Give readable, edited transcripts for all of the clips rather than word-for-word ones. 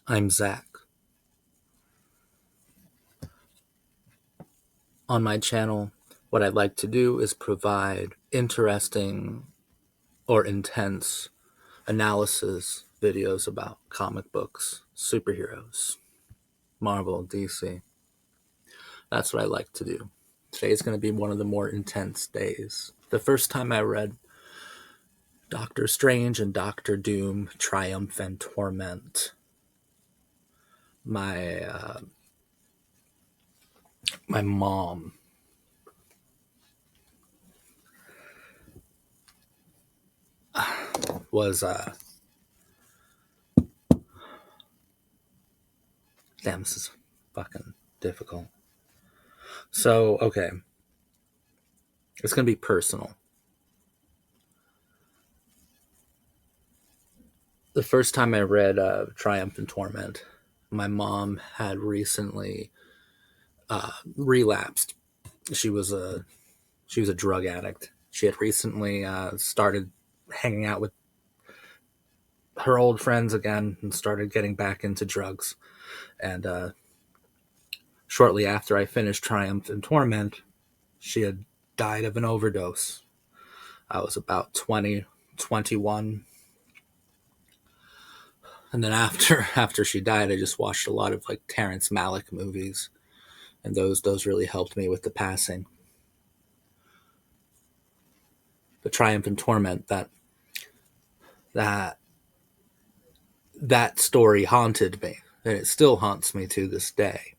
I'm Zach. On my channel, what I'd like to do is provide interesting or intense analysis videos about comic books, superheroes, Marvel, DC. That's what I like to do. Today is going to be one of the more intense days. The first time I read Doctor Strange and Doctor Doom, Triumph and Torment, my my mom was damn, this is fucking difficult. So, okay, it's going to be personal. The first time I read Triumph and Torment, my mom had recently relapsed. She was a she was a drug addict. She had recently started hanging out with her old friends again and started getting back into drugs. And shortly after I finished Triumph and Torment, she had died of an overdose. I was about 20, 21. And then after she died, I just watched a lot of like Terrence Malick movies, and those really helped me with the passing. The Triumph and Torment, that that story haunted me, and it still haunts me to this day.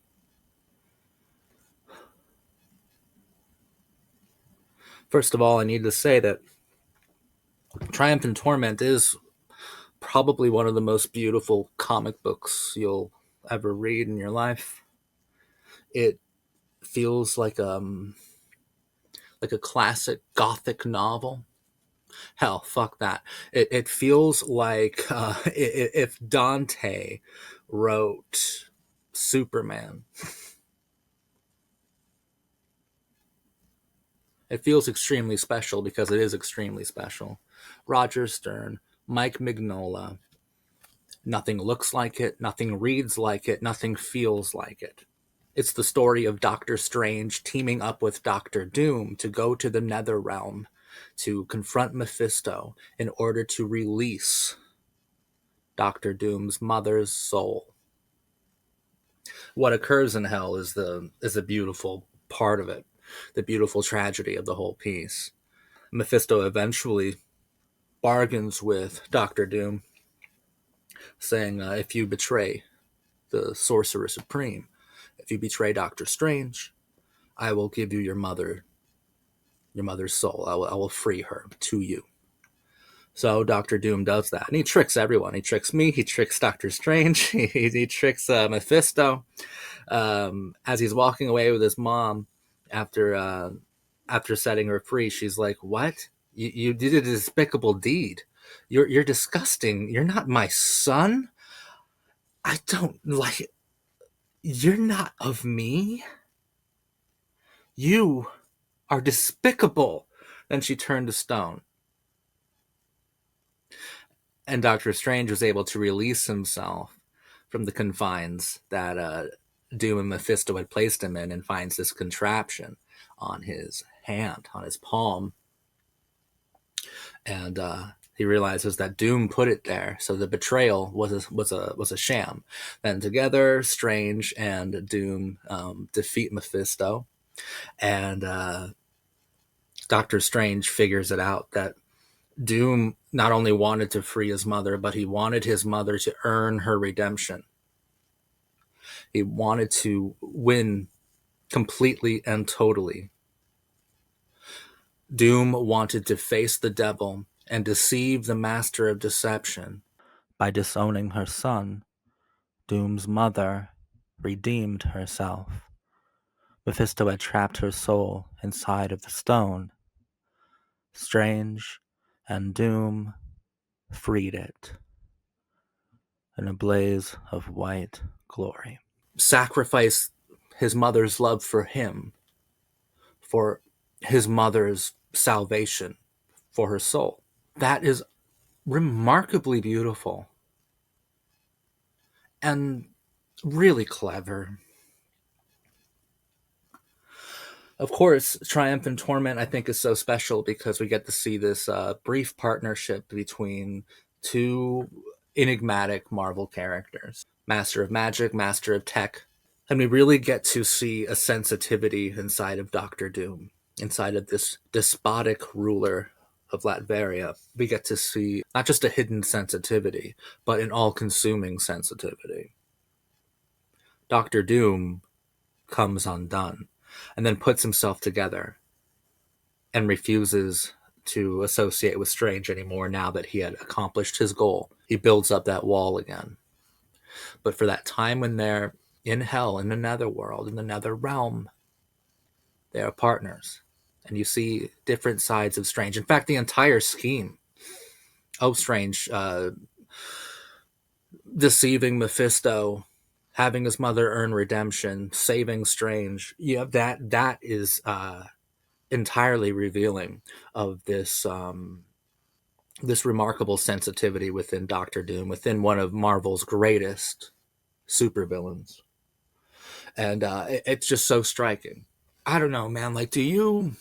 First of all, I need to say that Triumph and Torment is probably one of the most beautiful comic books you'll ever read in your life. It feels like a classic gothic novel. Hell, fuck that. It feels like if Dante wrote Superman. It feels extremely special because it is extremely special. Roger Stern, Mike Mignola. Nothing looks like it, nothing reads like it, nothing feels like it. It's the story of Doctor Strange teaming up with Doctor Doom to go to the Nether Realm to confront Mephisto in order to release Doctor Doom's mother's soul. What occurs in hell is the beautiful part of it, the beautiful tragedy of the whole piece. Mephisto eventually bargains with Doctor Doom, saying, if you betray the Sorcerer Supreme, if you betray Doctor Strange, I will give you your mother's soul. I will free her to you. So Doctor Doom does that, and he tricks everyone. He tricks me. He tricks Doctor Strange. He tricks Mephisto. As he's walking away with his mom after setting her free, she's like, "What? You did a despicable deed. You're disgusting. You're not my son. I don't like it. You're not of me. You are despicable." Then she turned to stone. And Doctor Strange was able to release himself from the confines that Doom and Mephisto had placed him in, and finds this contraption on his hand, on his palm. And he realizes that Doom put it there, so the betrayal was a sham. Then together, Strange and Doom defeat Mephisto, and Doctor Strange figures it out that Doom not only wanted to free his mother, but he wanted his mother to earn her redemption. He wanted to win completely and totally. Doom wanted to face the devil and deceive the master of deception. By disowning her son, Doom's mother redeemed herself. Mephisto had trapped her soul inside of the stone. Strange and Doom freed it in a blaze of white glory. Sacrifice his mother's love for him, for his mother's salvation, for her soul. That is remarkably beautiful. and really clever. Of course, Triumph and Torment I think is so special because we get to see this brief partnership between two enigmatic Marvel characters, Master of Magic, Master of Tech. And we really get to see a sensitivity inside of Doctor Doom, inside of this despotic ruler of Latveria. We get to see not just a hidden sensitivity, but an all consuming sensitivity. Doctor Doom comes undone and then puts himself together and refuses to associate with Strange anymore now that he had accomplished his goal. He builds up that wall again. But for that time when they're in hell, in the netherworld, in the nether realm, they are partners. And you see different sides of Strange. In fact, the entire scheme of Strange, deceiving Mephisto, having his mother earn redemption, saving Strange, yeah, that is entirely revealing of this remarkable sensitivity within Doctor Doom, within one of Marvel's greatest supervillains, and it's just so striking. I don't know, man. Like, do you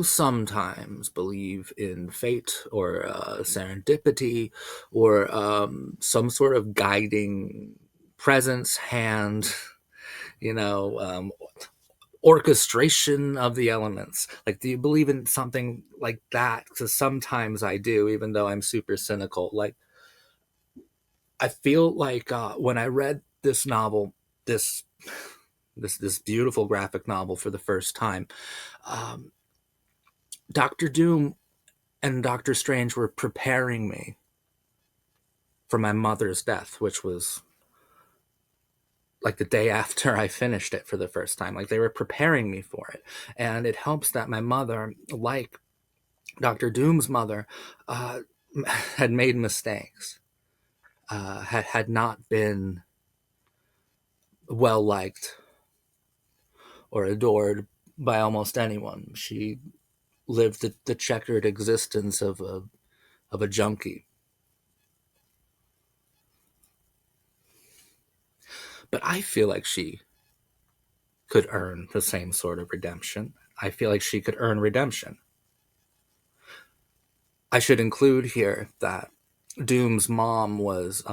sometimes believe in fate or serendipity or some sort of guiding presence, hand, you know, orchestration of the elements? Like, do you believe in something like that? Because sometimes I do, even though I'm super cynical. Like, I feel like when I read this novel, this this beautiful graphic novel for the first time, um, Doctor Doom and Doctor Strange were preparing me for my mother's death, which was like the day after I finished it for the first time. Like, they were preparing me for it. And it helps that my mother, like Doctor Doom's mother, uh, had made mistakes, had not been well liked or adored by almost anyone. She lived the checkered existence of a junkie. But I feel like she could earn the same sort of redemption. I feel like she could earn redemption. I should include here that Doom's mom was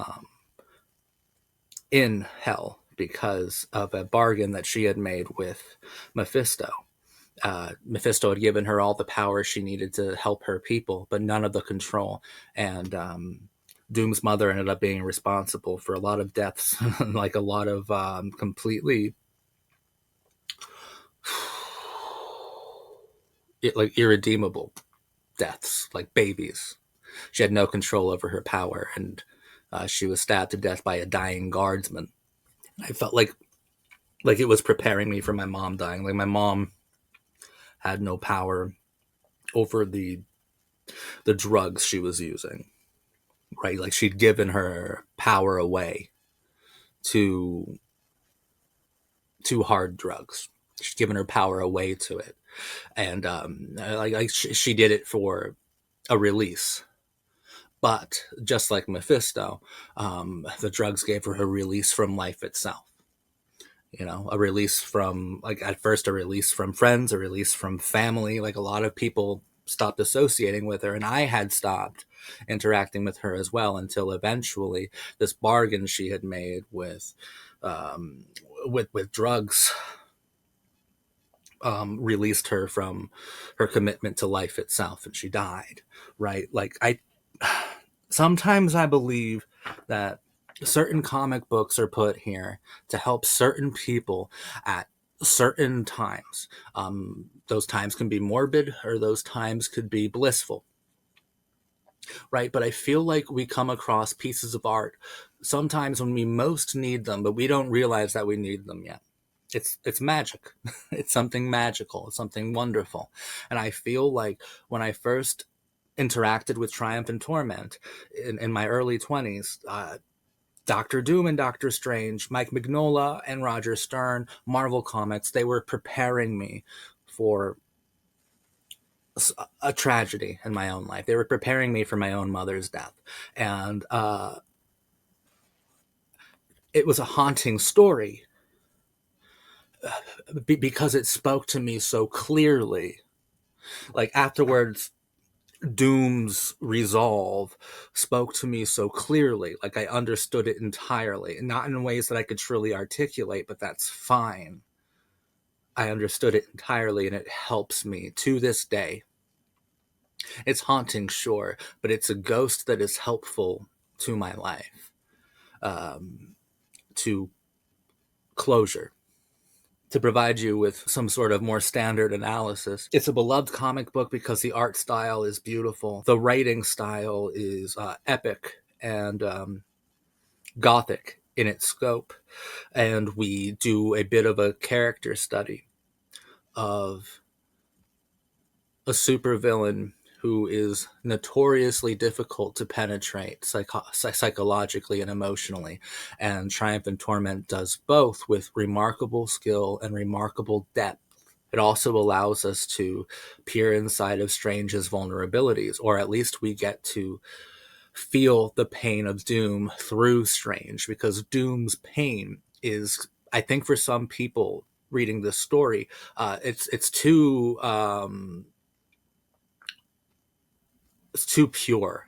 in hell because of a bargain that she had made with Mephisto. Mephisto had given her all the power she needed to help her people, but none of the control. And Doom's mother ended up being responsible for a lot of deaths, like a lot of completely like irredeemable deaths, like babies. She had no control over her power, and she was stabbed to death by a dying guardsman. I felt like it was preparing me for my mom dying. Like, my mom had no power over the drugs she was using, right? Like, she'd given her power away to hard drugs. She'd given her power away to it, and like she did it for a release. But just like Mephisto, the drugs gave her a release from life itself. You know, a release from, like, at first a release from friends, a release from family. Like, a lot of people stopped associating with her, and I had stopped interacting with her as well, until eventually this bargain she had made um, with drugs released her from her commitment to life itself, and she died. Right? Like, I sometimes I believe that certain comic books are put here to help certain people at certain times. Those times can be morbid, or those times could be blissful, right? But I feel like we come across pieces of art sometimes when we most need them, but we don't realize that we need them yet. It's magic. It's something magical. It's something wonderful. And I feel like when I first interacted with Triumph and Torment in my early 20s, Doctor Doom and Doctor Strange, Mike Mignola and Roger Stern, Marvel Comics, they were preparing me for a tragedy in my own life. They were preparing me for my own mother's death. And it was a haunting story because it spoke to me so clearly. Like afterwards, Doom's resolve spoke to me so clearly. Like I understood it entirely, not in ways that I could truly articulate, but that's fine. I understood it entirely, and it helps me to this day. It's haunting, sure, but it's a ghost that is helpful to my life, to closure, to provide you with some sort of more standard analysis. It's a beloved comic book because the art style is beautiful. The writing style is epic and gothic in its scope. And we do a bit of a character study of a supervillain who is notoriously difficult to penetrate psychologically and emotionally. And Triumph and Torment does both with remarkable skill and remarkable depth. It also allows us to peer inside of Strange's vulnerabilities, or at least we get to feel the pain of Doom through Strange, because Doom's pain is, I think, for some people reading this story, it's too it's too pure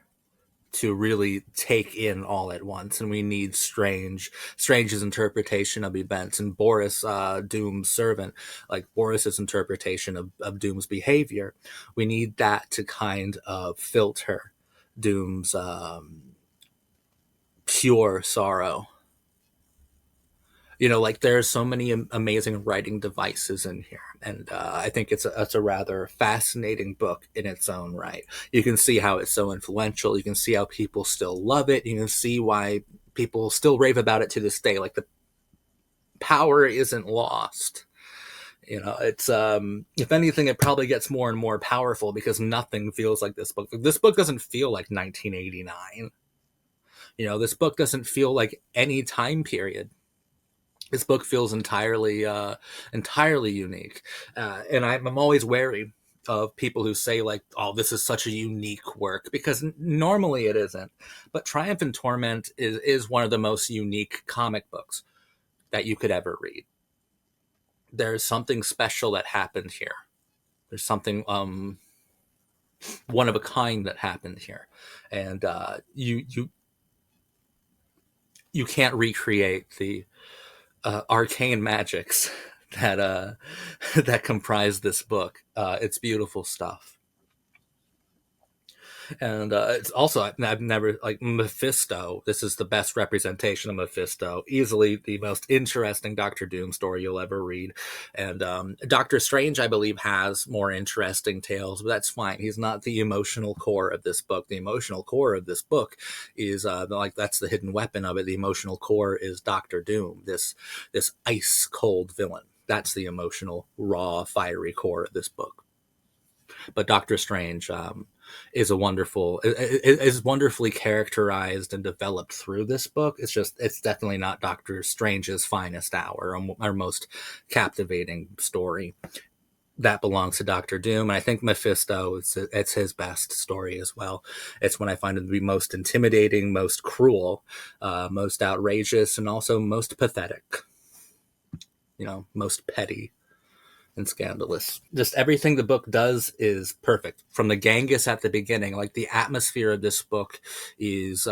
to really take in all at once, and we need Strange's interpretation of events, and Boris, Doom's servant, like Boris's interpretation of Doom's behavior. We need that to kind of filter Doom's pure sorrow. Like there's so many amazing writing devices in here, and I think it's a rather fascinating book in its own right. You can see how it's so influential. You can see how people still love it. You can see why people still rave about it to this day. Like the power isn't lost. It's if anything, it probably gets more and more powerful because nothing feels like this book. This book doesn't feel like 1989. This book doesn't feel like any time period. This book feels entirely unique, and I'm always wary of people who say like, "Oh, this is such a unique work," because normally it isn't. But Triumph and Torment is one of the most unique comic books that you could ever read. There's something special that happened here. There's something one of a kind that happened here, and you can't recreate the arcane magics that that comprise this book. It's beautiful stuff. And it's also, I've never, like, Mephisto. This is the best representation of Mephisto. Easily the most interesting Doctor Doom story you'll ever read. And Doctor Strange, I believe, has more interesting tales, but that's fine. He's not the emotional core of this book. The emotional core of this book is like, that's the hidden weapon of it. The emotional core is Doctor Doom, this ice cold villain. That's the emotional, raw, fiery core of this book. But Doctor Strange is is wonderfully characterized and developed through this book. It's definitely not Doctor Strange's finest hour or most captivating story. That belongs to Doctor Doom, and I think Mephisto, it's his best story as well. It's when I find it to be most intimidating, most cruel, most outrageous, and also most pathetic. Most petty and scandalous. Just everything the book does is perfect. From the Genghis at the beginning, like the atmosphere of this book is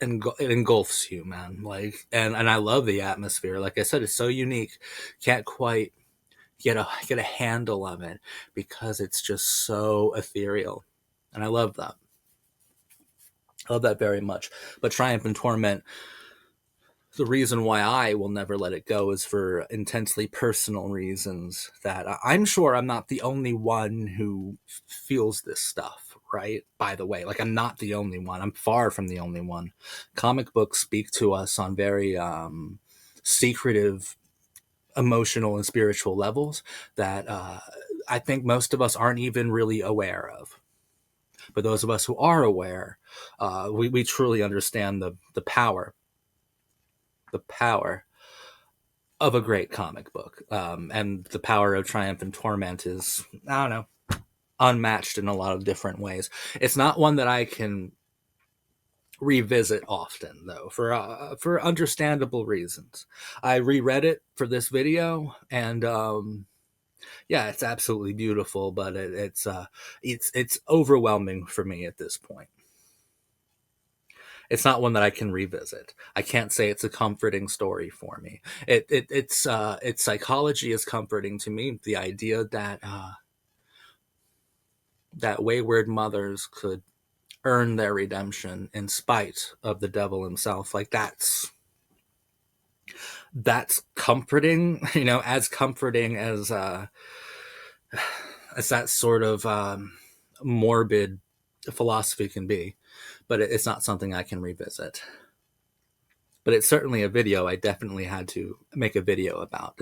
it engulfs you, man. Like, and I love the atmosphere. Like I said, it's so unique. Can't quite get a handle of it because it's just so ethereal, and I love that. I love that very much. But Triumph and Torment, the reason why I will never let it go is for intensely personal reasons that I'm sure I'm not the only one who feels this stuff, right? By the way, like, I'm not the only one. I'm far from the only one. Comic books speak to us on very secretive, emotional, and spiritual levels that I think most of us aren't even really aware of. But those of us who are aware, we truly understand the power of a great comic book. And the power of Triumph and Torment is, I don't know, unmatched in a lot of different ways. It's not one that I can revisit often, though, for understandable reasons. I reread it for this video, and yeah, it's absolutely beautiful, but it's overwhelming for me at this point. It's not one that I can revisit. I can't say it's a comforting story for me. Its psychology is comforting to me. The idea that that wayward mothers could earn their redemption in spite of the devil himself, like that's comforting. You know, as comforting as that sort of morbid philosophy can be, but it's not something I can revisit. But it's certainly a video I definitely had to make a video about.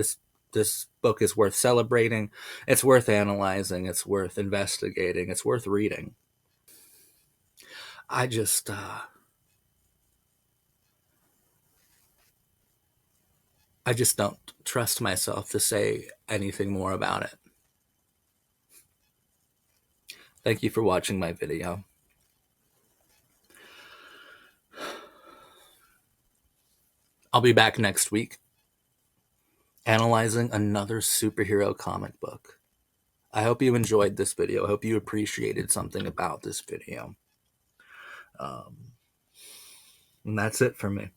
This book is worth celebrating. It's worth analyzing. It's worth investigating. It's worth reading. I just I just don't trust myself to say anything more about it. Thank you for watching my video. I'll be back next week analyzing another superhero comic book. I hope you enjoyed this video. I hope you appreciated something about this video. And that's it for me.